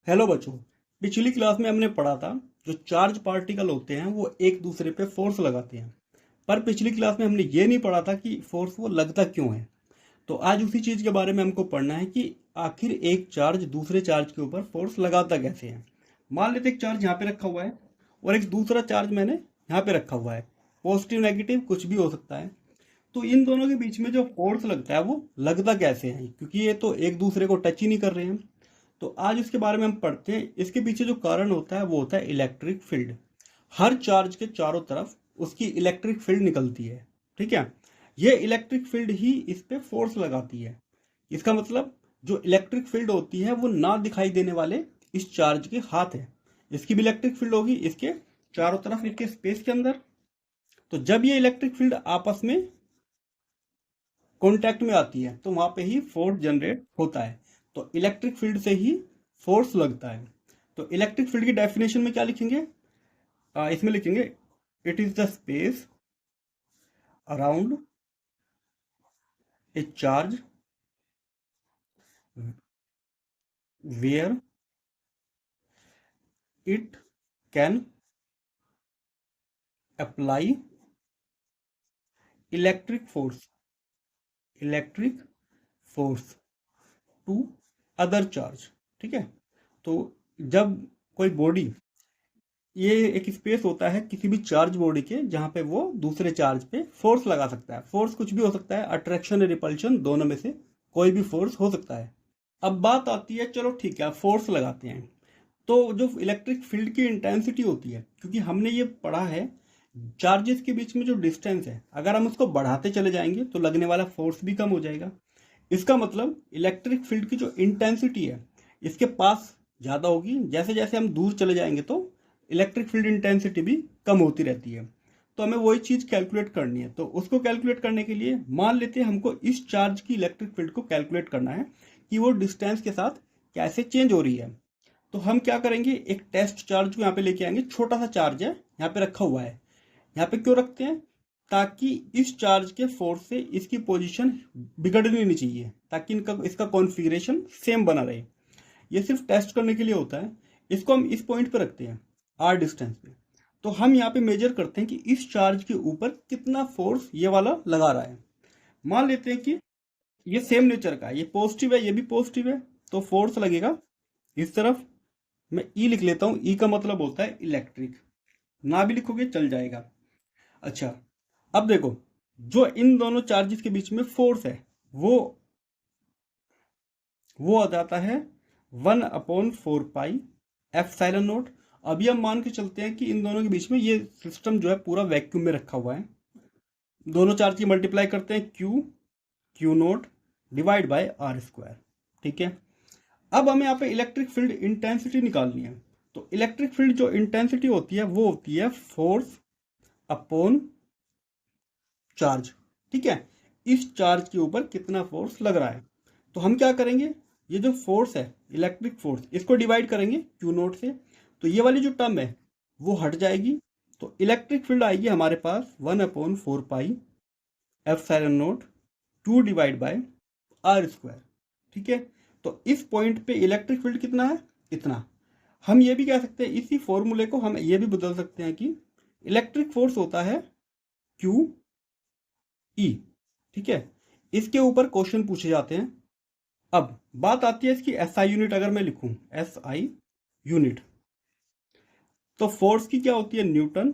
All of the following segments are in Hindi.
हेलो बच्चों। पिछली क्लास में हमने पढ़ा था जो चार्ज पार्टिकल होते हैं वो एक दूसरे पे फोर्स लगाते हैं। पर पिछली क्लास में हमने ये नहीं पढ़ा था कि फोर्स वो लगता क्यों है। तो आज उसी चीज के बारे में हमको पढ़ना है कि आखिर एक चार्ज दूसरे चार्ज के ऊपर फोर्स लगाता कैसे है। मान लेते एक चार्ज यहाँ पे रखा हुआ है और एक दूसरा चार्ज मैंने यहाँ पे रखा हुआ है। पॉजिटिव नेगेटिव कुछ भी हो सकता है। तो इन दोनों के बीच में जो फोर्स लगता है वो लगता कैसे है, क्योंकि ये तो एक दूसरे को टच ही नहीं कर रहे हैं। तो आज इसके बारे में हम पढ़ते हैं। इसके पीछे जो कारण होता है वो होता है इलेक्ट्रिक फील्ड। हर चार्ज के चारों तरफ उसकी इलेक्ट्रिक फील्ड निकलती है। ठीक है। ये इलेक्ट्रिक फील्ड ही इस पे फोर्स लगाती है। इसका मतलब जो इलेक्ट्रिक फील्ड होती है वो ना दिखाई देने वाले इस चार्ज के हाथ है। इसकी भी इलेक्ट्रिक फील्ड होगी इसके चारों तरफ, इसके स्पेस के अंदर। तो जब ये इलेक्ट्रिक फील्ड आपस में कॉन्टैक्ट में आती है तो वहां पे ही फोर्स जनरेट होता है। तो इलेक्ट्रिक फील्ड से ही फोर्स लगता है। तो इलेक्ट्रिक फील्ड की डेफिनेशन में क्या लिखेंगे? इसमें लिखेंगे it is the space around a charge where it can apply electric force electric force to other charge. ठीक है। तो जब कोई बॉडी, ये एक स्पेस होता है किसी भी चार्ज बॉडी के जहां पे वो दूसरे चार्ज पे फोर्स लगा सकता है। फोर्स कुछ भी हो सकता है, अट्रैक्शन या रिपल्शन दोनों में से कोई भी फोर्स हो सकता है। अब बात आती है, चलो ठीक है फोर्स लगाते हैं, तो जो इलेक्ट्रिक फील्ड की इंटेंसिटी होती है, क्योंकि हमने ये पढ़ा है चार्जेस के बीच में जो डिस्टेंस है अगर हम उसको बढ़ाते चले जाएंगे तो लगने वाला फोर्स भी कम हो जाएगा। इसका मतलब इलेक्ट्रिक फील्ड की जो इंटेंसिटी है इसके पास ज़्यादा होगी। जैसे जैसे हम दूर चले जाएंगे तो इलेक्ट्रिक फील्ड इंटेंसिटी भी कम होती रहती है। तो हमें वही चीज़ कैलकुलेट करनी है। तो उसको कैलकुलेट करने के लिए मान लेते हैं हमको इस चार्ज की इलेक्ट्रिक फील्ड को कैलकुलेट करना है कि वो डिस्टेंस के साथ कैसे चेंज हो रही है। तो हम क्या करेंगे, एक टेस्ट चार्ज को यहाँ पे लेके आएंगे। छोटा सा चार्ज है यहाँ पे रखा हुआ है। यहाँ पे क्यों रखते हैं? ताकि इस चार्ज के फोर्स से इसकी पोजीशन बिगड़नी नहीं चाहिए, ताकि इनका इसका कॉन्फ़िगरेशन सेम बना रहे। ये सिर्फ टेस्ट करने के लिए होता है। इसको हम इस पॉइंट पे रखते हैं, आर डिस्टेंस पे। तो हम यहाँ पे मेजर करते हैं कि इस चार्ज के ऊपर कितना फोर्स ये वाला लगा रहा है। मान लेते हैं कि ये सेम नेचर का है, ये पॉजिटिव है ये भी पॉजिटिव है, तो फोर्स लगेगा इस तरफ। मैं ई लिख लेता हूँ, ई का मतलब होता है इलेक्ट्रिक। ना भी लिखोगे चल जाएगा। अच्छा, अब देखो जो इन दोनों चार्जेस के बीच में फोर्स है वो आ जाता है 1/4 पाई एप्सिलॉन नोट। अभी हम मान के चलते हैं कि इन दोनों के बीच में ये सिस्टम जो है पूरा वैक्यूम में रखा हुआ है। दोनों चार्ज की मल्टीप्लाई करते हैं Q naught divide by are square. ठीक है। अब हमें यहाँ पे इलेक्ट्रिक फील्ड इंटेंसिटी निकालनी है। तो इलेक्ट्रिक फील्ड जो इंटेंसिटी होती है वो होती है फोर्स अपॉन चार्ज। ठीक है। इस चार्ज के ऊपर कितना फोर्स लग रहा है। तो हम क्या करेंगे, ये जो फोर्स है इलेक्ट्रिक फोर्स इसको डिवाइड करेंगे क्यू नोट से। तो ये वाली जो टर्म है वो हट जाएगी। तो इलेक्ट्रिक फील्ड आएगी हमारे पास 1/4 पाई epsilon naught 2 divide by are square. ठीक है। तो इस पॉइंट पे इलेक्ट्रिक फील्ड कितना है, इतना। हम ये भी कह सकते हैं, इसी फॉर्मूले को हम ये भी बदल सकते हैं कि इलेक्ट्रिक फोर्स होता है क्यू ई। ठीक है। इसके ऊपर क्वेश्चन पूछे जाते हैं। अब बात आती है इसकी एसआई यूनिट। अगर मैं लिखूं एसआई यूनिट, तो फोर्स की क्या होती है, न्यूटन,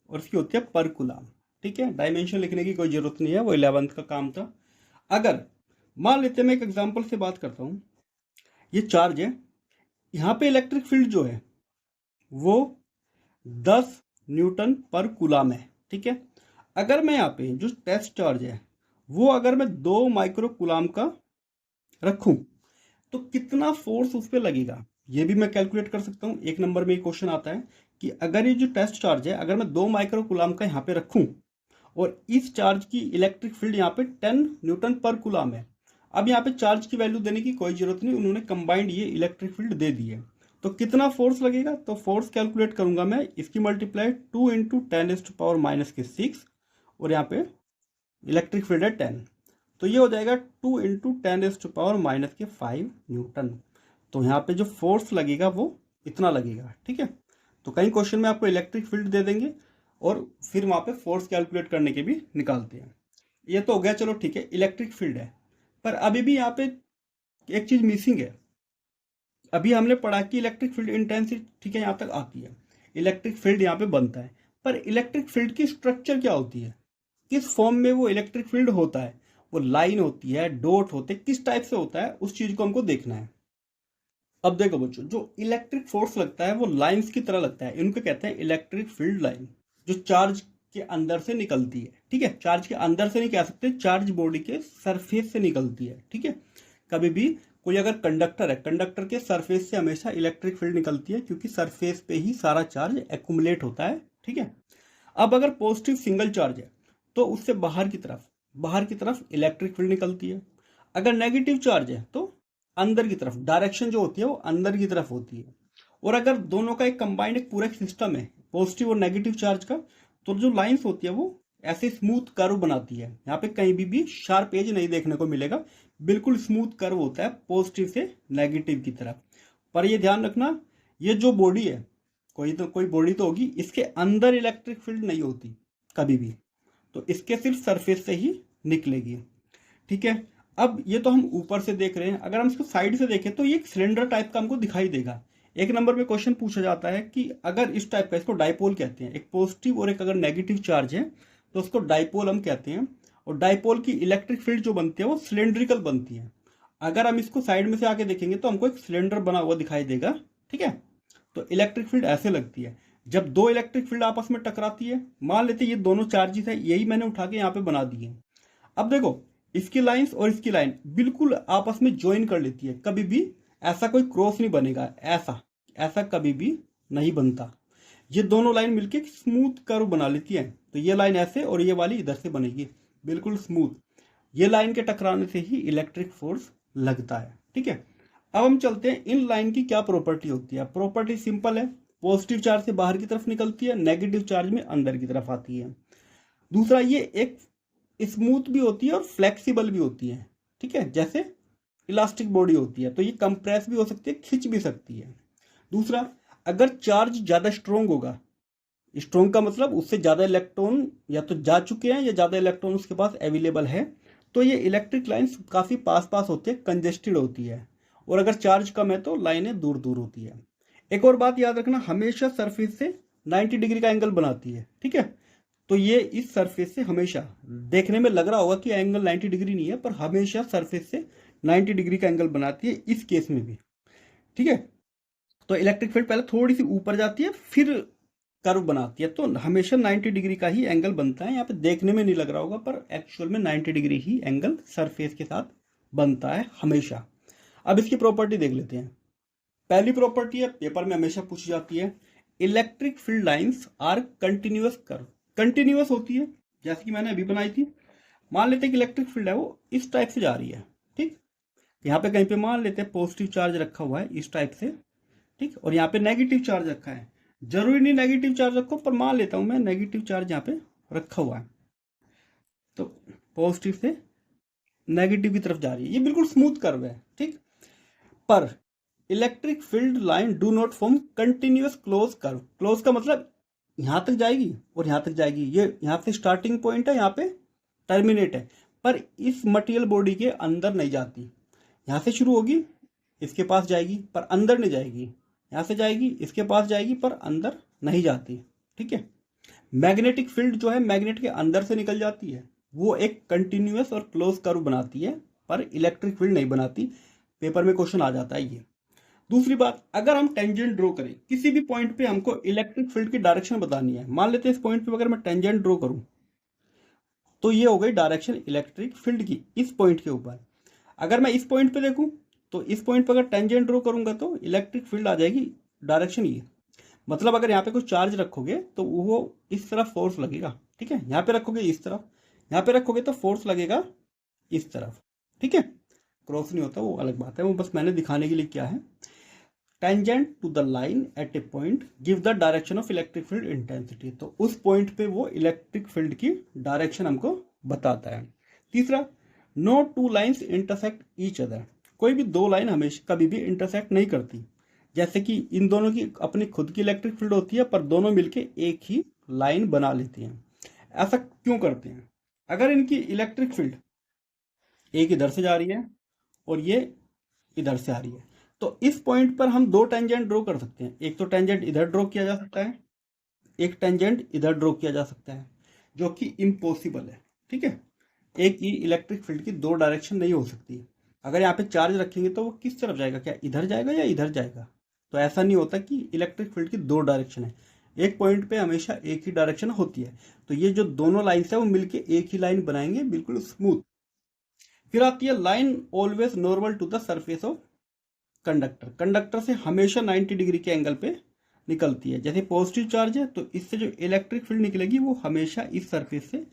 और इसकी होती है पर कूलम। ठीक है। डायमेंशन लिखने की कोई जरूरत नहीं है, वो 11th का काम था। अगर मान लेते हैं, मैं एक एग्जांपल से बात करता हूं, ये चार्ज है, यहाँ पे इलेक्ट्रिक फील्ड जो है वो 10 न्यूटन पर कूलम है। ठीक है। अगर मैं यहाँ पे जो टेस्ट चार्ज है वो अगर मैं 2 माइक्रो कूलम का रखूं तो कितना फोर्स उस पर लगेगा ये भी मैं कैलकुलेट कर सकता हूं। एक नंबर में क्वेश्चन आता है कि अगर ये जो टेस्ट चार्ज है अगर मैं 2 माइक्रो कूलम का यहाँ पे रखूं और इस चार्ज की इलेक्ट्रिक फील्ड यहाँ पे 10 न्यूटन पर कूलम है। अब यहाँ पे चार्ज की वैल्यू देने की कोई जरूरत नहीं, उन्होंने कंबाइंड ये इलेक्ट्रिक फील्ड दे दी है। तो कितना फोर्स लगेगा, तो फोर्स कैलकुलेट करूंगा मैं, इसकी मल्टीप्लाई 2 × 10⁻⁻6 और यहाँ पे इलेक्ट्रिक फील्ड है 10, तो ये हो जाएगा 2 × 10⁻⁻5 न्यूटन। तो यहाँ पे जो फोर्स लगेगा वो इतना लगेगा, ठीक है। तो कई क्वेश्चन में आपको इलेक्ट्रिक फील्ड दे देंगे और फिर वहाँ पे फोर्स कैलकुलेट करने के भी निकालते हैं। ये तो हो गया, चलो ठीक है, इलेक्ट्रिक फील्ड है। पर अभी भी यहाँ पे एक चीज़ मिसिंग है। अभी हमने पढ़ा कि इलेक्ट्रिक फील्ड इंटेंसिटी, ठीक है, यहाँ तक आती है, इलेक्ट्रिक फील्ड यहाँ पे बनता है। पर इलेक्ट्रिक फील्ड की स्ट्रक्चर क्या होती है, किस फॉर्म में वो इलेक्ट्रिक फील्ड होता है, वो लाइन होती है, डॉट होते हैं, किस टाइप से होता है, उस चीज को हमको देखना है। अब देखो बच्चों, जो इलेक्ट्रिक फोर्स लगता है वो लाइंस की तरह लगता है, इनको कहते हैं इलेक्ट्रिक फील्ड लाइन, जो चार्ज के अंदर से निकलती है, ठीक है। चार्ज के अंदर से नहीं कह सकते, चार्ज बॉडी के सरफेस से निकलती है, ठीक है। कभी भी कोई अगर कंडक्टर है, कंडक्टर के सरफेस से हमेशा इलेक्ट्रिक फील्ड निकलती है, क्योंकि सरफेस पे ही सारा चार्ज एक्यूमुलेट होता है, ठीक है। अब अगर पॉजिटिव सिंगल चार्ज है तो उससे बाहर की तरफ इलेक्ट्रिक फील्ड निकलती है। अगर नेगेटिव चार्ज है तो अंदर की तरफ, डायरेक्शन जो होती है वो अंदर की तरफ होती है। और अगर दोनों का एक कंबाइंड एक पूरा सिस्टम है, पॉजिटिव और नेगेटिव चार्ज का, तो जो लाइंस होती है वो ऐसे स्मूथ कर्व बनाती है। यहाँ पे कहीं भी शार्प एज नहीं देखने को मिलेगा, बिल्कुल स्मूथ कर्व होता है पॉजिटिव से नेगेटिव की तरफ। पर ये ध्यान रखना, ये जो बॉडी है, कोई बॉडी तो होगी, इसके अंदर इलेक्ट्रिक फील्ड नहीं होती कभी भी, तो इसके सिर्फ सरफेस से ही निकलेगी, ठीक है। अब ये तो हम ऊपर से देख रहे हैं, अगर हम इसको साइड से देखें तो ये एक सिलेंडर टाइप का हमको दिखाई देगा। एक नंबर में क्वेश्चन पूछा जाता है कि अगर इस टाइप का, इसको डाइपोल कहते हैं, एक पॉजिटिव और एक अगर नेगेटिव चार्ज है तो उसको डाइपोल हम कहते हैं। और डाइपोल की इलेक्ट्रिक फील्ड जो बनती है वो सिलेंड्रिकल बनती है। अगर हम इसको साइड में से आके देखेंगे तो हमको एक सिलेंडर बना हुआ दिखाई देगा, ठीक है। तो इलेक्ट्रिक फील्ड ऐसे लगती है। जब दो इलेक्ट्रिक फील्ड आपस में टकराती है, मान लेते ये दोनों चार्जेस है, यही मैंने उठा के यहाँ पे बना दिए। अब देखो, इसकी लाइंस और इसकी लाइन बिल्कुल आपस में ज्वाइन कर लेती है, कभी भी ऐसा कोई क्रॉस नहीं बनेगा, ऐसा कभी भी नहीं बनता। ये दोनों लाइन मिलके स्मूथ कर्व बना लेती है। तो ये लाइन ऐसे और ये वाली इधर से बनेगी, बिल्कुल स्मूथ। ये लाइन के टकराने से ही इलेक्ट्रिक फोर्स लगता है, ठीक है। अब हम चलते हैं, इन लाइन की क्या प्रॉपर्टी होती है। प्रॉपर्टी सिंपल है, पॉजिटिव चार्ज से बाहर की तरफ निकलती है, नेगेटिव चार्ज में अंदर की तरफ आती है। दूसरा, ये एक स्मूथ भी होती है और फ्लेक्सिबल भी होती है, ठीक है, जैसे इलास्टिक बॉडी होती है। तो ये कंप्रेस भी हो सकती है, खिंच भी सकती है। दूसरा, अगर चार्ज ज्यादा स्ट्रोंग होगा, स्ट्रोंग का मतलब उससे ज्यादा इलेक्ट्रॉन या तो जा चुके हैं या ज्यादा इलेक्ट्रॉन उसके पास अवेलेबल है, तो ये इलेक्ट्रिक लाइन्स काफी पास होती है, कंजेस्टेड होती है। और अगर चार्ज कम है तो लाइनें दूर दूर होती है। एक और बात याद रखना, हमेशा सरफेस से 90 डिग्री का एंगल बनाती है, ठीक है। तो ये इस सरफेस से हमेशा, देखने में लग रहा होगा कि एंगल 90 डिग्री नहीं है, पर हमेशा सरफेस से 90 डिग्री का एंगल बनाती है, इस केस में भी, ठीक है। तो इलेक्ट्रिक फील्ड पहले थोड़ी सी ऊपर जाती है, फिर कर्व बनाती है, तो हमेशा 90 डिग्री का ही एंगल बनता है। यहाँ पे देखने में नहीं लग रहा होगा, पर एक्चुअल में 90 डिग्री ही एंगल सरफेस के साथ बनता है हमेशा। अब इसकी प्रॉपर्टी देख लेते हैं। पहली प्रॉपर्टी है, पेपर में हमेशा पूछी जाती है, electric field lines are continuous curve. Continuous होती है, जैसे कि मैंने अभी बनाई थी। मान लेते हैं कि इलेक्ट्रिक फील्ड है वो इस टाइप से जा रही है, ठीक। यहाँ पे कहीं पे मान लेते हैं पॉजिटिव चार्ज रखा हुआ है इस टाइप से, ठीक, और यहाँ पे नेगेटिव चार्ज रखा है। जरूरी नहीं नेगेटिव चार्ज रखो, पर मान लेता हूं मैं नेगेटिव चार्ज यहाँ पे रखा हुआ है, तो पॉजिटिव से नेगेटिव की तरफ जा रही है। ये बिल्कुल स्मूथ कर्व है, ठीक। पर electric field line do not form continuous close curve. Close का मतलब यहां तक जाएगी और यहां तक जाएगी, ये यहां से स्टार्टिंग पॉइंट है, यहाँ पे टर्मिनेट है, पर इस मटेरियल बॉडी के अंदर नहीं जाती। यहां से शुरू होगी, इसके पास जाएगी, पर अंदर नहीं जाएगी। यहां से जाएगी, इसके पास जाएगी, पर अंदर नहीं जाती, ठीक है। मैग्नेटिक फील्ड जो है मैग्नेट के अंदर से निकल जाती है, वो एक कंटिन्यूअस और क्लोज कर्व बनाती है, पर इलेक्ट्रिक फील्ड नहीं बनाती। पेपर में क्वेश्चन आ जाता है ये। दूसरी बात, अगर हम टेंजेंट ड्रॉ करें किसी भी पॉइंट पे, हमको इलेक्ट्रिक फील्ड की डायरेक्शन बतानी है। मान लेते हैं इस पॉइंट पे अगर मैं टेंजेंट ड्रॉ करूं, तो ये हो गई डायरेक्शन इलेक्ट्रिक फील्ड की इस पॉइंट के ऊपर। अगर मैं इस पॉइंट पे देखूं, तो इस पॉइंट पर अगर टेंजेंट ड्रॉ करूंगा तो इलेक्ट्रिक फील्ड आ जाएगी डायरेक्शन ये। मतलब अगर यहाँ पे कोई चार्ज रखोगे तो वो इस तरफ फोर्स लगेगा, ठीक है। यहाँ पे रखोगे इस तरफ, यहाँ पे रखोगे तो फोर्स लगेगा इस तरफ, ठीक है। क्रॉस नहीं होता, वो अलग बात है, वो बस मैंने दिखाने के लिए क्या है। Tangent to the line at a point give the direction of electric field intensity. तो उस पॉइंट पे वो इलेक्ट्रिक फील्ड की डायरेक्शन हमको बताता है। तीसरा, no two lines intersect each other. कोई भी दो लाइन हमेशा कभी भी इंटरसेक्ट नहीं करती। जैसे कि इन दोनों की अपनी खुद की इलेक्ट्रिक फील्ड होती है, पर दोनों मिलके एक ही लाइन बना लेती हैं। ऐसा क्यों करते हैं? अगर इनकी इलेक्ट्रिक फील्ड एक इधर से जा रही है और ये इधर से आ रही है, तो इस पॉइंट पर हम दो टेंजेंट ड्रॉ कर सकते हैं। एक तो टेंजेंट इधर ड्रॉ किया जा सकता है, एक टेंजेंट इधर ड्रॉ किया जा सकता है, जो कि इम्पॉसिबल है। ठीक है, एक ही इलेक्ट्रिक फील्ड की दो डायरेक्शन नहीं हो सकती। अगर यहाँ पे चार्ज रखेंगे तो वो किस तरफ जाएगा, क्या इधर जाएगा या इधर जाएगा? तो ऐसा नहीं होता कि इलेक्ट्रिक फील्ड की दो डायरेक्शन है, एक पॉइंट पे हमेशा एक ही डायरेक्शन होती है। तो ये जो दोनों लाइन्स है वो मिलके एक ही लाइन बनाएंगे, बिल्कुल स्मूथ। फिर आती है line always normal to the surface of conductor. Conductor से हमेशा 90 डिग्री के एंगल पे निकलती है। जैसे पॉजिटिव चार्ज है तो इससे जो इलेक्ट्रिक फील्ड निकलेगी वो हमेशा इस सरफेस से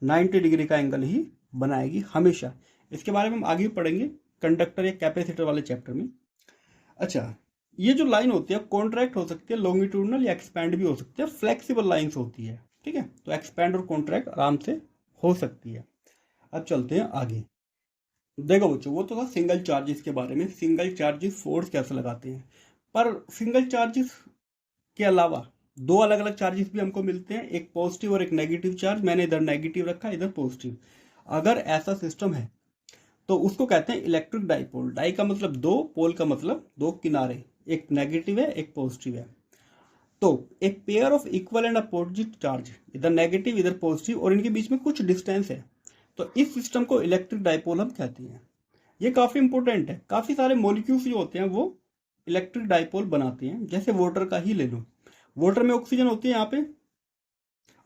90 डिग्री का एंगल ही बनाएगी हमेशा। इसके बारे में हम आगे पढ़ेंगे कंडक्टर या कैपेसिटर वाले चैप्टर में। अच्छा, ये जो लाइन होती है कॉन्ट्रैक्ट हो सकती है, लॉन्गिट्यूडनल या एक्सपैंड भी हो सकती है, फ्लेक्सिबल लाइंस होती है। ठीक है, तो एक्सपैंड और कॉन्ट्रैक्ट आराम से हो सकती है। अब चलते हैं आगे। देखो बच्चों, वो तो था सिंगल चार्जेस के बारे में, सिंगल चार्जेस फोर्स कैसे लगाते हैं। पर सिंगल चार्जेस के अलावा दो अलग अलग चार्जेस भी हमको मिलते हैं, एक पॉजिटिव और एक नेगेटिव चार्ज। मैंने इधर नेगेटिव रखा, इधर पॉजिटिव। अगर ऐसा सिस्टम है तो उसको कहते हैं इलेक्ट्रिक डाइपोल। डाई का मतलब दो, पोल का मतलब दो किनारे, एक नेगेटिव है एक पॉजिटिव है। तो एक pair of equal and opposite charge, इधर नेगेटिव इधर पॉजिटिव, और इनके बीच में कुछ डिस्टेंस है, तो इस सिस्टम को इलेक्ट्रिक डाइपोल हम कहते हैं। ये काफी इंपॉर्टेंट है। काफी सारे मॉलिक्यूल्स जो होते हैं वो इलेक्ट्रिक डाइपोल बनाते हैं। जैसे वाटर का ही ले लो, वाटर में ऑक्सीजन होती है यहाँ पे,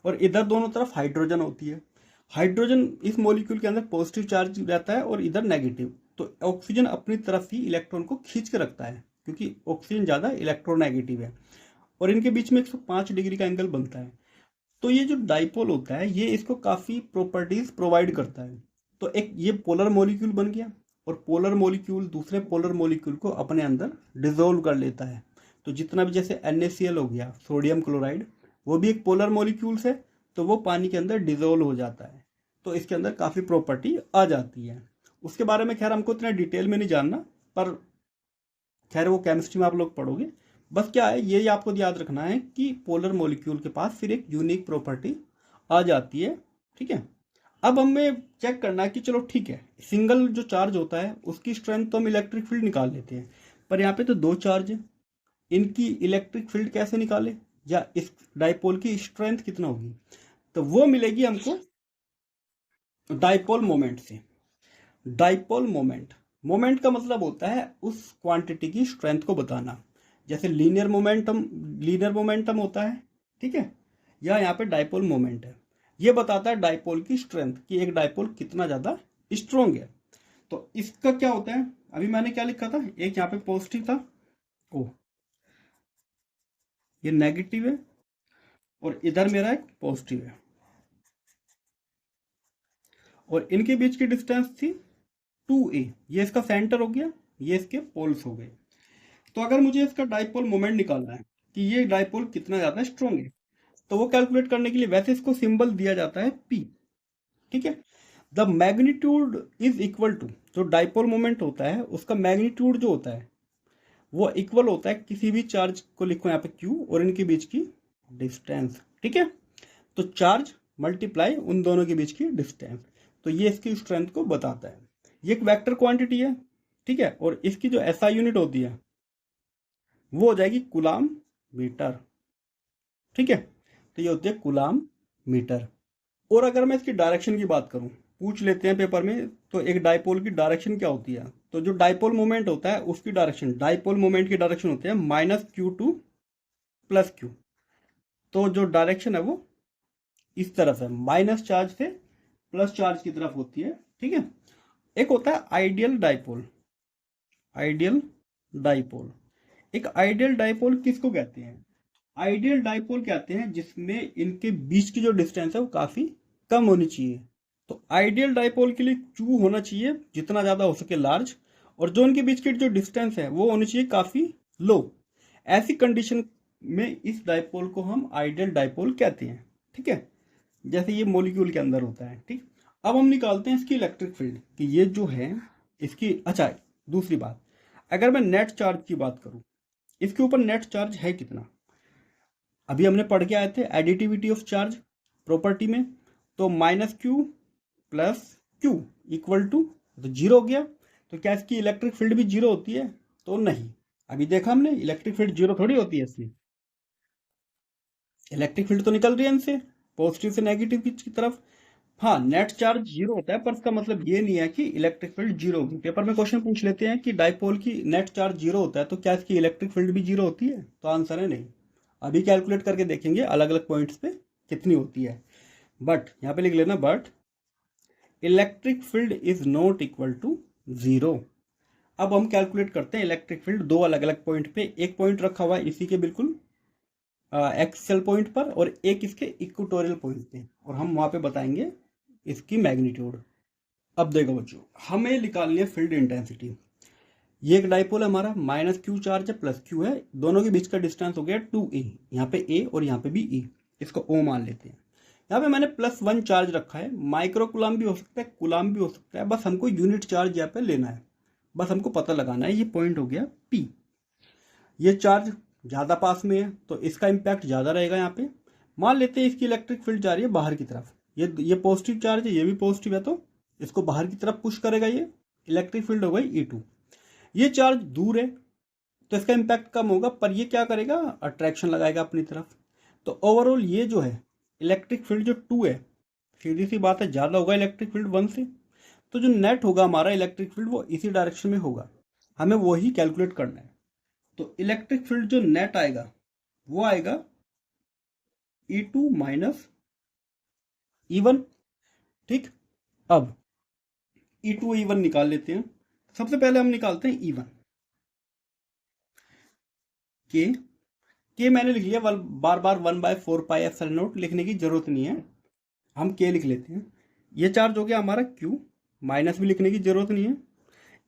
और इधर दोनों तरफ हाइड्रोजन होती है। हाइड्रोजन इस मॉलिक्यूल के अंदर पॉजिटिव चार्ज रहता है और इधर नेगेटिव। तो ऑक्सीजन अपनी तरफ ही इलेक्ट्रॉन को खींच के रखता है, क्योंकि ऑक्सीजन ज्यादा इलेक्ट्रोनेगेटिव है, और इनके बीच में 105 डिग्री का एंगल बनता है। तो ये जो डाइपोल होता है ये इसको काफी प्रॉपर्टीज प्रोवाइड करता है। तो एक ये पोलर मॉलिक्यूल बन गया, और पोलर मॉलिक्यूल दूसरे पोलर मॉलिक्यूल को अपने अंदर डिसॉल्व कर लेता है। तो जितना भी जैसे NaCl हो गया, सोडियम क्लोराइड, वो भी एक पोलर मॉलिक्यूल्स है, तो वो पानी के अंदर डिसॉल्व हो जाता है। तो इसके अंदर काफी प्रॉपर्टी आ जाती है। उसके बारे में खैर हमको इतना डिटेल में नहीं जानना, पर खैर वो केमिस्ट्री में आप लोग पढ़ोगे। बस क्या है, ये आपको याद रखना है कि पोलर मॉलिक्यूल के पास फिर एक यूनिक प्रॉपर्टी आ जाती है। ठीक है, अब हमें चेक करना है कि चलो ठीक है, सिंगल जो चार्ज होता है उसकी स्ट्रेंथ तो हम इलेक्ट्रिक फील्ड निकाल लेते हैं, पर यहाँ पे तो दो चार्ज है, इनकी इलेक्ट्रिक फील्ड कैसे निकाले, या इस डाइपोल की स्ट्रेंथ कितना होगी? तो वो मिलेगी हमको डाइपोल मोमेंट से। डाइपोल मोमेंट, मोमेंट का मतलब होता है उस क्वांटिटी की स्ट्रेंथ को बताना। जैसे लीनियर मोमेंटम होता है, ठीक है, या यहाँ पे डाइपोल मोमेंट है। ये बताता है डाइपोल की स्ट्रेंथ, कि एक डाइपोल कितना ज्यादा स्ट्रॉन्ग है। तो इसका क्या होता है, अभी मैंने क्या लिखा था, एक यहाँ पे पॉजिटिव था, ओ ये नेगेटिव है, और इधर मेरा एक पॉजिटिव है, और इनके बीच की डिस्टेंस थी 2a। ये इसका सेंटर हो गया, ये इसके पोल्स हो गए। तो अगर मुझे इसका डाइपोल मोमेंट निकालना है कि ये डाइपोल कितना ज्यादा स्ट्रॉन्ग है, तो वो कैलकुलेट करने के लिए वैसे इसको सिंबल दिया जाता है P। ठीक है, the magnitude is equal to, जो डाइपोल मोमेंट होता है उसका मैग्नीट्यूड जो होता है वो इक्वल होता है, किसी भी चार्ज को लिखो यहाँ पे Q और इनके बीच की डिस्टेंस। ठीक है, तो चार्ज मल्टीप्लाई उन दोनों के बीच की डिस्टेंस, तो ये इसकी स्ट्रेंथ को बताता है। ये एक वेक्टर क्वांटिटी है। ठीक है, और इसकी जो SI यूनिट होती है वो हो जाएगी कूलाम मीटर। ठीक है, तो ये होती है कूलाम मीटर। और अगर मैं इसकी डायरेक्शन की बात करूं, पूछ लेते हैं पेपर में, तो एक डाइपोल की डायरेक्शन क्या होती है? तो जो डाइपोल मोमेंट होता है उसकी डायरेक्शन, डाइपोल मोमेंट की डायरेक्शन होती है -Q2 + Q। तो जो डायरेक्शन है वो इस तरफ है, माइनस चार्ज से प्लस चार्ज की तरफ होती है। ठीक है, एक होता है आइडियल डाइपोल। आइडियल डाइपोल, एक आइडियल डाइपोल किसको कहते हैं? आइडियल डाइपोल कहते हैं जिसमें इनके बीच की जो डिस्टेंस है वो काफी कम होनी चाहिए। तो आइडियल डाइपोल के लिए Q होना चाहिए जितना ज्यादा हो सके लार्ज, और जो इनके बीच की जो डिस्टेंस है वो होनी चाहिए काफी लो। ऐसी कंडीशन में इस डाइपोल को हम आइडियल डाइपोल कहते हैं। ठीक है, जैसे ये मॉलिक्यूल के अंदर होता है। ठीक, अब हम निकालते हैं इसकी इलेक्ट्रिक फील्ड, कि ये जो है इसकी, अच्छा दूसरी बात, अगर मैं नेट चार्ज की बात करूं, इसके ऊपर नेट चार्ज है कितना, अभी हमने पढ़ के आए थे एडिटिविटी ऑफ चार्ज प्रॉपर्टी में, तो minus q plus q equal to, तो जीरो हो गया। तो क्या इसकी इलेक्ट्रिक फील्ड भी जीरो होती है? तो नहीं, अभी देखा हमने इलेक्ट्रिक फील्ड जीरो थोड़ी होती है इसमें, इलेक्ट्रिक फील्ड तो निकल रही है इनसे पॉजिटिव से नेगेटिव की तरफ। हाँ, नेट चार्ज जीरो होता है, पर इसका मतलब ये नहीं है कि इलेक्ट्रिक फील्ड जीरो होगी। पेपर में क्वेश्चन पूछ लेते हैं कि डाइपोल की नेट चार्ज जीरो होता है, तो क्या इसकी इलेक्ट्रिक फील्ड भी जीरो होती है? तो आंसर है नहीं। अभी कैलकुलेट करके देखेंगे अलग अलग पॉइंट्स पे कितनी होती है। बट यहाँ पे लिख लेना, but electric field is not equal to zero. अब हम कैलकुलेट करते हैं इलेक्ट्रिक फील्ड दो अलग अलग पॉइंट पे। एक पॉइंट रखा हुआ है इसी के बिल्कुल एक्सल पॉइंट पर, और एक इसके इक्वेटोरियल पॉइंट पे, और हम वहां पे बताएंगे इसकी मैग्नीट्यूड। अब देखो बच्चों, हमें निकालनी है फील्ड इंटेंसिटी। ये एक डाइपोल है हमारा, माइनस क्यू चार्ज है प्लस क्यू है, दोनों के बीच का डिस्टेंस हो गया 2a, यहाँ पे a और यहाँ पे भी e, इसको o मान लेते हैं। यहाँ पे मैंने +1 चार्ज रखा है, माइक्रो कुलाम भी हो सकता है, कुलाम भी हो सकता है, बस हमको यूनिट चार्ज यहाँ पे लेना है, बस हमको पता लगाना है। ये पॉइंट हो गया P, ये चार्ज ज़्यादा पास में है तो इसका इम्पैक्ट ज़्यादा रहेगा यहाँ पे। मान लेते हैं इसकी इलेक्ट्रिक फील्ड जा रही है बाहर की तरफ, ये पॉजिटिव चार्ज है, ये भी पॉजिटिव है, तो इसको बाहर की तरफ पुश करेगा, ये इलेक्ट्रिक फील्ड हो गई E2। ये चार्ज दूर है तो इसका इम्पैक्ट कम होगा, पर ये क्या करेगा, अट्रैक्शन लगाएगा अपनी तरफ। तो ओवरऑल ये जो है इलेक्ट्रिक फील्ड जो 2 है, सीधी सी बात है ज़्यादा होगा इलेक्ट्रिक फील्ड 1 से, तो जो नेट होगा हमारा इलेक्ट्रिक फील्ड वो इसी डायरेक्शन में होगा, हमें वही कैलकुलेट करना है। तो इलेक्ट्रिक फील्ड जो नेट आएगा वो आएगा E2 माइनस E1। ठीक, अब E2 E1 निकाल लेते हैं। सबसे पहले हम निकालते हैं E1। के मैंने लिख लिया, बार बार 1/4πε0 लिखने की जरूरत नहीं है, हम के लिख लेते हैं। ये चार्ज हो गया हमारा Q, माइनस भी लिखने की जरूरत नहीं है।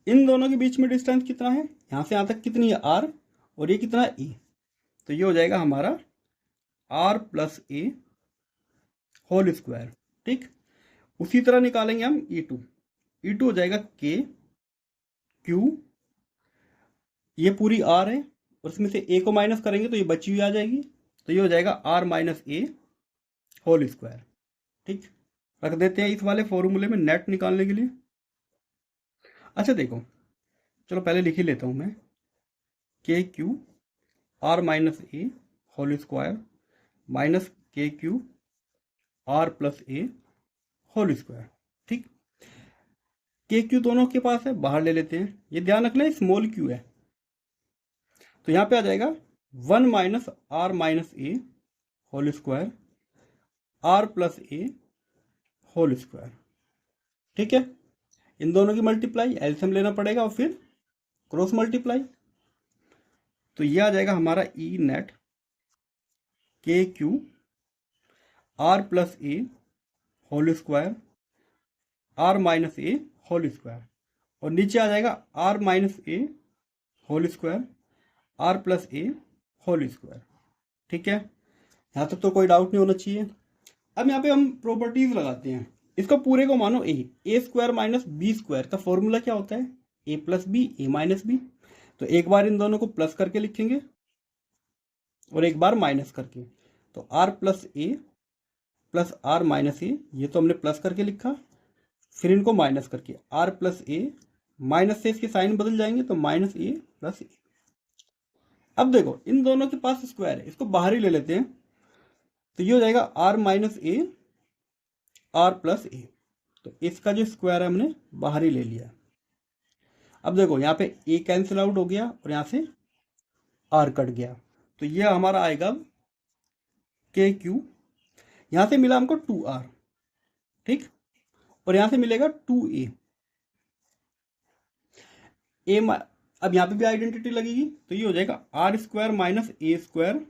इन दोनों के बीच में डिस्टेंस कितना है, यहाँ से यहाँ तक कितनी है R, और ये कितना है E, तो ये हो जाएगा हमारा R plus a whole square. ठीक, उसी तरह निकालेंगे हम E2। E2 हो जाएगा K Q, ये पूरी R है और इसमें से A को माइनस करेंगे तो ये बची हुई आ जाएगी, तो ये हो जाएगा R minus a whole square. ठीक, रख देते हैं इस वाले फॉर्मूले में नेट निकालने के लिए। अच्छा देखो, चलो पहले लिख ही लेता हूं मैं, के q are minus a whole square minus के q r plus a whole square. ठीक, के क्यू दोनों के पास है, बाहर ले लेते हैं। ये ध्यान रखना स्मॉल क्यू है, तो यहां पे आ जाएगा 1 minus r minus a whole square r plus a whole square. ठीक है, इन दोनों की मल्टीप्लाई एलसीएम लेना पड़ेगा और फिर क्रॉस मल्टीप्लाई, तो ये आ जाएगा हमारा E net k q r plus a whole square r minus a whole square, और नीचे आ जाएगा r minus a whole square r plus a whole square. ठीक है, यहाँ तक तो कोई डाउट नहीं होना चाहिए। अब यहाँ पे हम प्रॉपर्टीज लगाते हैं, इसको पूरे को मानो ए स्क्वायर माइनस बी स्क्वायर का फॉर्मूला क्या होता है, ए प्लस बी ए माइनस बी। तो एक बार इन दोनों को प्लस करके लिखेंगे और एक बार माइनस करके, तो r plus a plus r minus a, ये तो हमने प्लस करके लिखा, फिर इनको माइनस करके आर प्लस ए, माइनस से इसके साइन बदल जाएंगे तो माइनस ए प्लस ए। अब देखो इन दोनों के पास स्क्वायर है, इसको बाहर ही ले लेते हैं, तो ये हो जाएगा r minus a r plus a, तो इसका जो स्क्वायर है हमने बाहर ही ले लिया। अब देखो यहाँ पे ए कैंसिल आउट हो गया और यहाँ से आर कट गया, तो ये हमारा आएगा के क्यू, यहाँ से मिला हमको 2r। ठीक, और यहाँ से मिलेगा 2a। अब यहाँ पे भी आइडेंटिटी लगेगी, तो ये हो जाएगा r square minus a square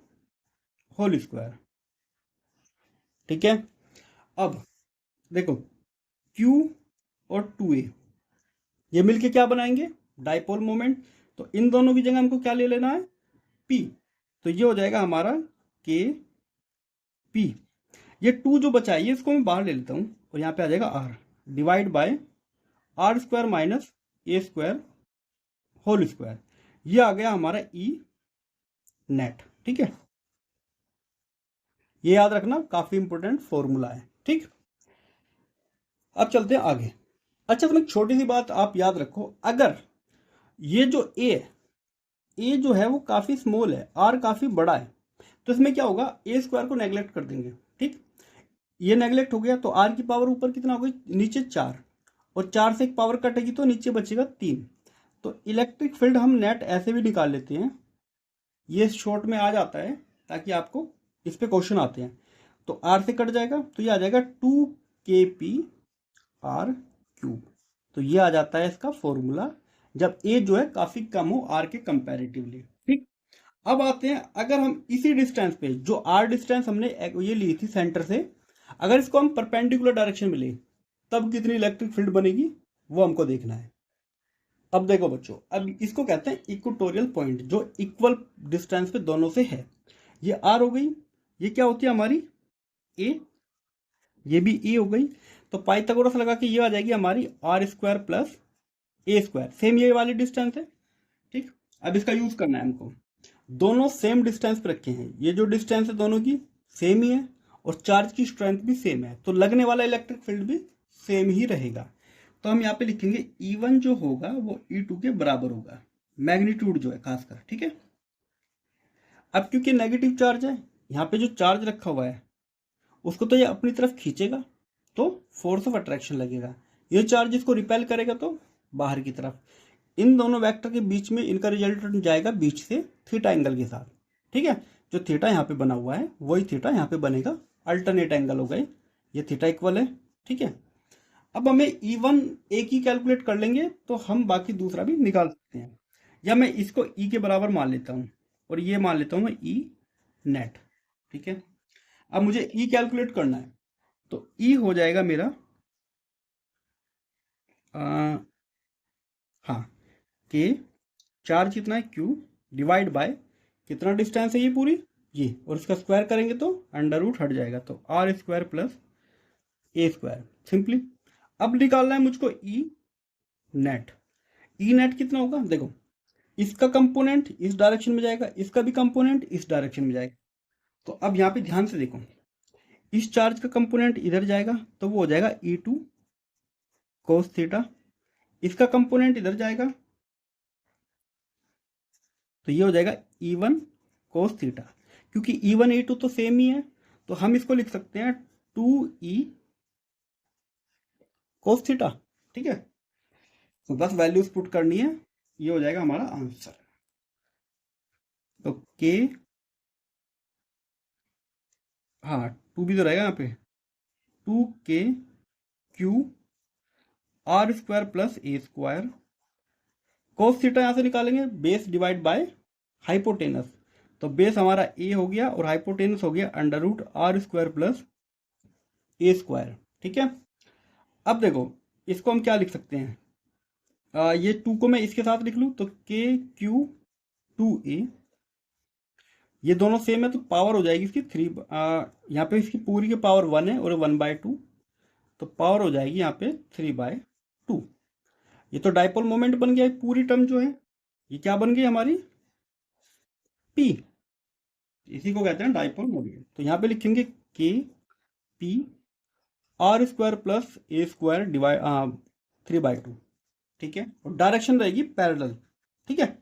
whole square. ठीक है, अब देखो Q और 2a ये मिलके क्या बनाएंगे, डाइपोल मोमेंट। तो इन दोनों की जगह हमको क्या ले लेना है, P, तो ये हो जाएगा हमारा के P। ये 2 जो बचा है इसको मैं बाहर ले लेता हूँ और यहाँ पे आ जाएगा R divide by are square minus a square whole square. ये आ गया हमारा ई नेट। ठीक है, ये याद रखना, काफी इंपॉर्टेंट फॉर्मूला है। ठीक, अब चलते हैं आगे। अच्छा, तो एक छोटी सी बात आप याद रखो, अगर ये जो ए जो है वो काफी स्मॉल है, आर काफी बड़ा है, तो इसमें क्या होगा, ए स्क्वायर को नेग्लेक्ट कर देंगे। ठीक, ये नेग्लेक्ट हो गया तो आर की पावर ऊपर कितना हो गई, नीचे 4, और 4 से एक पावर कटेगी तो नीचे बचेगा 3। तो इलेक्ट्रिक फील्ड हम नेट ऐसे भी निकाल लेते हैं, ये शॉर्ट में आ जाता है ताकि आपको इस पे क्वेश्चन आते हैं। तो आर से कट जाएगा तो ये आ जाएगा 2kp आर क्यूब। तो ये आ जाता है इसका फॉर्मूला, जब ए जो है काफी कम हो आर के कंपैरेटिवली। ठीक, अब आते हैं, अगर हम इसी डिस्टेंस पे, जो आर डिस्टेंस हमने ये ली थी सेंटर से, अगर इसको हम परपेंडिकुलर डायरेक्शन में ले, तब कितनी इलेक्ट्रिक फील्ड बनेगी वो हमको देखना है। अब देखो बच्चों, अब इसको कहते हैं इक्वेटोरियल पॉइंट, जो इक्वल डिस्टेंस पे दोनों से है। ये आर हो गई, ये क्या होती है हमारी ए, ये भी ए हो गई। तो पाइथागोरस लगा के ये आ जाएगी हमारी r square plus a square, same ये वाली डिस्टेंस है। ठीक, अब इसका यूज करना है हमको, दोनों सेम डिस्टेंस पे रखे हैं, ये जो डिस्टेंस है दोनों की सेम ही है, और चार्ज की स्ट्रेंथ भी सेम है, तो लगने वाला इलेक्ट्रिक फील्ड भी सेम ही रहेगा। तो हम यहाँ पे लिखेंगे E1 जो होगा वो E2 के बराबर होगा, मैग्नीट्यूड जो है खासकर। ठीक है, अब क्योंकि नेगेटिव चार्ज है, यहाँ पे जो चार्ज रखा हुआ है उसको तो ये अपनी तरफ खींचेगा, तो फोर्स ऑफ अट्रैक्शन लगेगा, ये चार्ज इसको रिपेल करेगा तो बाहर की तरफ। इन दोनों वेक्टर के बीच में इनका रिजल्टेंट जाएगा बीच से थीटा एंगल के साथ। ठीक है, जो थीटा यहाँ पे बना हुआ है वही थीटा यहाँ पे बनेगा, अल्टरनेट एंगल हो गए, ये थीटा इक्वल है। ठीक है, अब हमें E1 एक ही कैलकुलेट कर लेंगे तो हम बाकी दूसरा भी निकाल सकते हैं, या मैं इसको E के बराबर मान लेता हूँ और ये मान लेता हूँ मैं E नेट। ठीक है, अब मुझे E कैलकुलेट करना है, तो E हो जाएगा मेरा हाँ, के चार्ज कितना है Q डिवाइड बाय कितना डिस्टेंस है ये पूरी, ये, और इसका स्क्वायर करेंगे तो अंडर रूट हट जाएगा, तो r square plus a square simply. अब निकालना है मुझको ई नेट। ई नेट कितना होगा, देखो इसका कंपोनेंट इस डायरेक्शन में जाएगा, इसका भी कंपोनेंट इस डायरेक्शन में जाएगा। तो अब यहाँ पे ध्यान से देखो, इस चार्ज का कंपोनेंट इधर जाएगा तो वो हो जाएगा E2 कोस थीटा, इसका कंपोनेंट इधर जाएगा तो ये हो जाएगा E1 कोस थीटा। क्योंकि E1 E2 तो सेम ही है, तो हम इसको लिख सकते हैं 2E कोस थीटा। ठीक है, तो बस वैल्यूज पुट करनी है, ये हो जाएगा हमारा आंसर। तो के, हाँ 2 भी तो रहेगा यहाँ पे, 2k Q r square plus a square, cos theta यहाँ से निकालेंगे, बेस डिवाइड बाय हाइपोटेनस, तो बेस हमारा ए हो गया और हाइपोटेनस हो गया under root r square plus a square. ठीक है, अब देखो इसको हम क्या लिख सकते हैं, ये 2 को मैं इसके साथ लिख लूँ तो KQ2A, ये दोनों सेम है तो पावर हो जाएगी इसकी 3, यहाँ पे इसकी पूरी की पावर 1 है और 1/2, तो पावर हो जाएगी यहाँ पे 3/2। ये तो डाइपोल मोमेंट बन गया, पूरी टर्म जो है ये क्या बन गई हमारी P, इसी को कहते हैं डाइपोल मोमेंट। तो यहाँ पे लिखेंगे KP r square plus a square divide 3/2। ठीक है, और डायरेक्शन रहेगी पैरेलल। ठीक है,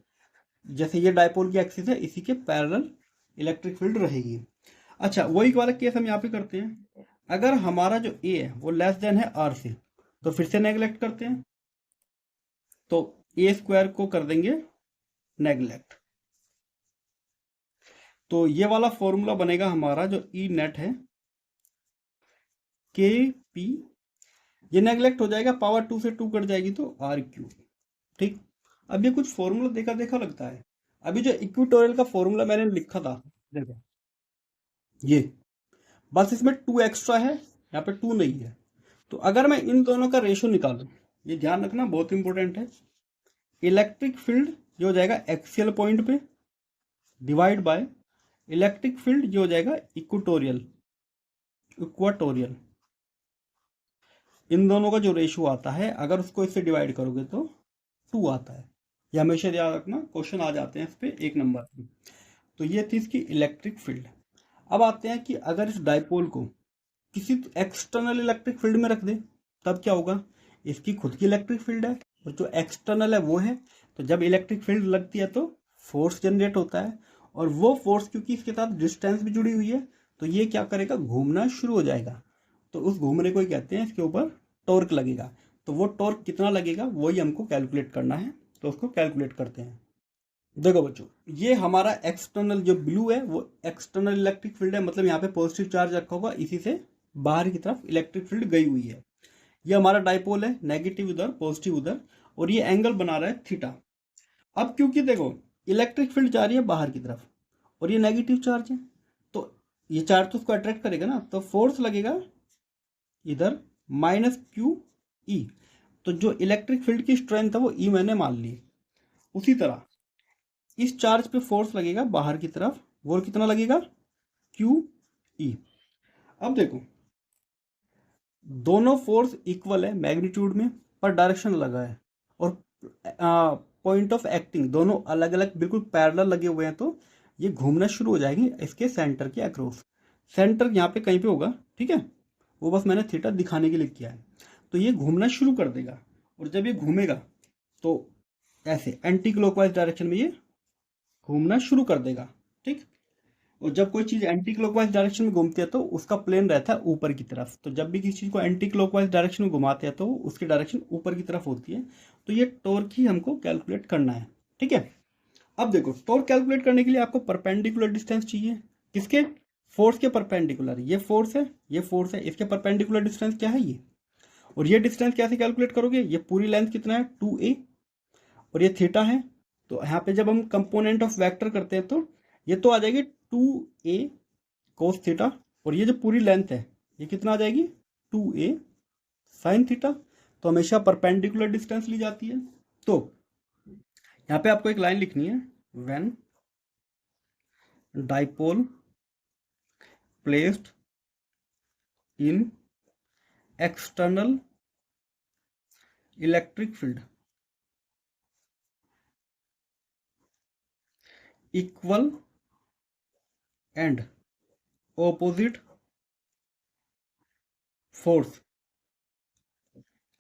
जैसे ये डाइपोल की एक्सिस है इसी के पैरेलल इलेक्ट्रिक फील्ड रहेगी। अच्छा, वही वाला केस हम यहाँ पे करते हैं, अगर हमारा जो ए है वो लेस देन है आर से, तो फिर से नेग्लेक्ट करते हैं, तो ए स्क्वायर को कर देंगे नेग्लेक्ट। तो ये वाला फॉर्मूला बनेगा हमारा जो ई नेट है, के पी, ये नेग्लेक्ट हो जाएगा, पावर 2 से 2 कट जाएगी तो आर क्यू। ठीक, अब ये कुछ फॉर्मूला देखा देखा लगता है, अभी जो इक्वेटोरियल का फॉर्मूला मैंने लिखा था देखो, ये बस इसमें 2 एक्स्ट्रा है, यहाँ पे 2 नहीं है। तो अगर मैं इन दोनों का रेशो निकालूं, ये ध्यान रखना बहुत इंपॉर्टेंट है, इलेक्ट्रिक फील्ड जो हो जाएगा एक्सियल पॉइंट पे डिवाइड बाय इलेक्ट्रिक फील्ड जो हो जाएगा इक्वेटोरियल, इन दोनों का जो रेशो आता है अगर उसको इससे डिवाइड करोगे तो 2 आता है। ये हमेशा याद रखना, क्वेश्चन आ जाते हैं इस पे 1 नंबर पे। तो ये थी इसकी इलेक्ट्रिक फील्ड। अब आते हैं कि अगर इस डाइपोल को किसी एक्सटर्नल इलेक्ट्रिक फील्ड में रख दे तब क्या होगा। इसकी खुद की इलेक्ट्रिक फील्ड है और जो एक्सटर्नल है वो है, तो जब इलेक्ट्रिक फील्ड लगती है तो फोर्स जनरेट होता है, और वो फोर्स क्योंकि इसके साथ डिस्टेंस भी जुड़ी हुई है तो ये क्या करेगा, घूमना शुरू हो जाएगा। तो उस घूमने को ही कहते हैं, इसके ऊपर टॉर्क लगेगा। तो वो टॉर्क कितना लगेगा वही हमको कैलकुलेट करना है, तो उसको कैलकुलेट करते हैं। देखो बच्चों, ये हमारा एक्सटर्नल जो ब्लू है वो एक्सटर्नल इलेक्ट्रिक फील्ड है, मतलब यहाँ पे पॉजिटिव चार्ज रखा होगा, इसी से बाहर की तरफ इलेक्ट्रिक फील्ड गई हुई है। ये हमारा डाइपोल है, नेगेटिव उधर पॉजिटिव उधर, और ये एंगल बना रहा है थीटा। अब क्योंकि देखो इलेक्ट्रिक फील्ड जा रही है बाहर की तरफ और ये नेगेटिव चार्ज है, तो ये चार्ज तो उसको अट्रैक्ट करेगा ना, तो फोर्स लगेगा इधर -QE। तो जो इलेक्ट्रिक फील्ड की स्ट्रेंथ है वो E मैंने मान ली। उसी तरह इस चार्ज पे फोर्स लगेगा बाहर की तरफ, वो कितना लगेगा, QE। अब देखो दोनों फोर्स इक्वल है मैग्नीट्यूड में, पर डायरेक्शन अलग है, और पॉइंट ऑफ एक्टिंग दोनों अलग अलग बिल्कुल पैरेलल लगे हुए हैं, तो ये घूमना शुरू हो जाएंगे इसके सेंटर के अक्रॉस। सेंटर यहाँ पे कहीं पे होगा, ठीक है, वो बस मैंने थीटा दिखाने के लिए किया है। तो ये घूमना शुरू कर देगा, और जब ये घूमेगा तो ऐसे एंटी क्लॉकवाइज डायरेक्शन में ये घूमना शुरू कर देगा, ठीक। और जब कोई चीज एंटी क्लॉकवाइज डायरेक्शन में घूमती है तो उसका प्लेन रहता है ऊपर की तरफ, तो जब भी किसी चीज को एंटी क्लॉकवाइज डायरेक्शन में घुमाते हैं तो उसकी डायरेक्शन ऊपर की तरफ होती है। तो ये टॉर्क ही हमको कैलकुलेट करना है, ठीक है। अब देखो टॉर्क कैलकुलेट करने के लिए आपको परपेंडिकुलर डिस्टेंस चाहिए, किसके, फोर्स के परपेंडिकुलर। ये फोर्स है, ये फोर्स है, इसके परपेंडिकुलर डिस्टेंस क्या है ये, और ये डिस्टेंस कैसे कैलकुलेट करोगे, ये पूरी लेंथ कितना है 2a, और ये थीटा है। तो यहाँ पे जब हम कंपोनेंट ऑफ वेक्टर करते हैं तो ये तो आ जाएगी 2a cos थीटा, और ये जो पूरी लेंथ है ये कितना आ जाएगी 2a sin थीटा। तो हमेशा परपेंडिकुलर डिस्टेंस ली जाती है। तो यहाँ पे आपको एक लाइन लिखनी है, when dipole placed in external electric field equal and opposite force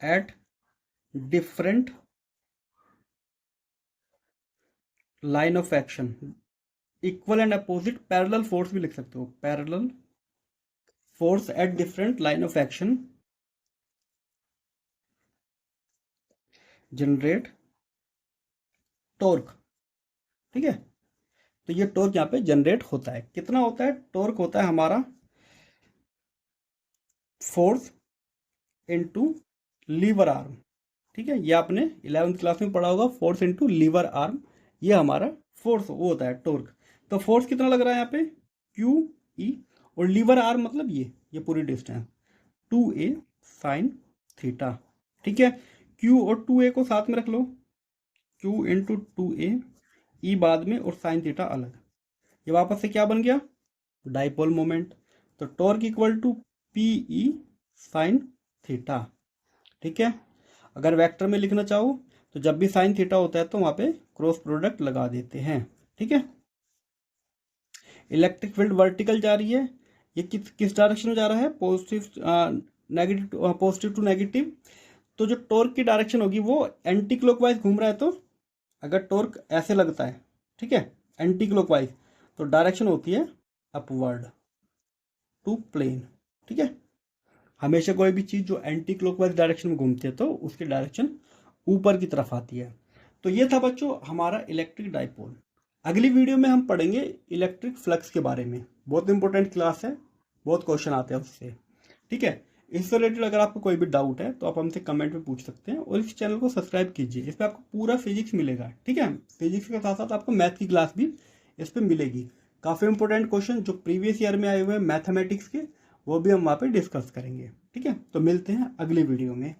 at different line of action, equal and opposite parallel force भी लिख सकते हो, parallel force at different line of action generate torque, ठीक है। तो ये टॉर्क यहाँ पे जनरेट होता है, कितना होता है, टॉर्क होता है हमारा फोर्स इनटू लीवर आर्म, ठीक है। ये आपने 11th क्लास में पढ़ा होगा, फोर्स इनटू लीवर आर्म, ये हमारा फोर्स वो होता है टॉर्क। तो फोर्स कितना लग रहा है यहाँ पे QE, और लीवर आर्म मतलब ये पूरी डिस्टेंस 2a sin थीटा, ठीक है। Q और 2a को साथ में रख लो, Q इंटू 2a, E बाद में और sin थीटा अलग, ये वापस से क्या बन गया, डाइपोल मोमेंट। तो torque equal to PE sin theta, ठीक है। अगर वेक्टर में लिखना चाहो तो जब भी sin थीटा होता है तो वहां पे क्रॉस प्रोडक्ट लगा देते हैं, ठीक है। इलेक्ट्रिक फील्ड वर्टिकल जा रही है, ये किस डायरेक्शन में जा रहा है, पॉजिटिव टू नेगेटिव। तो जो टॉर्क की डायरेक्शन होगी वो एंटी क्लॉकवाइज घूम रहा है, तो अगर टॉर्क ऐसे लगता है, ठीक है, एंटी क्लॉकवाइज, तो डायरेक्शन होती है अपवर्ड टू प्लेन, ठीक है। हमेशा कोई भी चीज जो एंटी क्लॉकवाइज डायरेक्शन में घूमती है तो उसकी डायरेक्शन ऊपर की तरफ आती है। तो ये था बच्चों हमारा इलेक्ट्रिक डाइपोल। अगली वीडियो में हम पढ़ेंगे इलेक्ट्रिक फ्लक्स के बारे में, बहुत इंपॉर्टेंट क्लास है, बहुत क्वेश्चन आते हैं उससे, ठीक है। इससे रिलेटेड अगर आपको कोई भी डाउट है तो आप हमसे कमेंट में पूछ सकते हैं, और इस चैनल को सब्सक्राइब कीजिए, इस पर आपको पूरा फिजिक्स मिलेगा, ठीक है। फिजिक्स के साथ साथ आपको मैथ की क्लास भी इस पर मिलेगी। काफ़ी इंपॉर्टेंट क्वेश्चन जो प्रीवियस ईयर में आए हुए हैं मैथमेटिक्स के, वो भी हम वहाँ पे डिस्कस करेंगे, ठीक है। तो मिलते हैं अगली वीडियो में।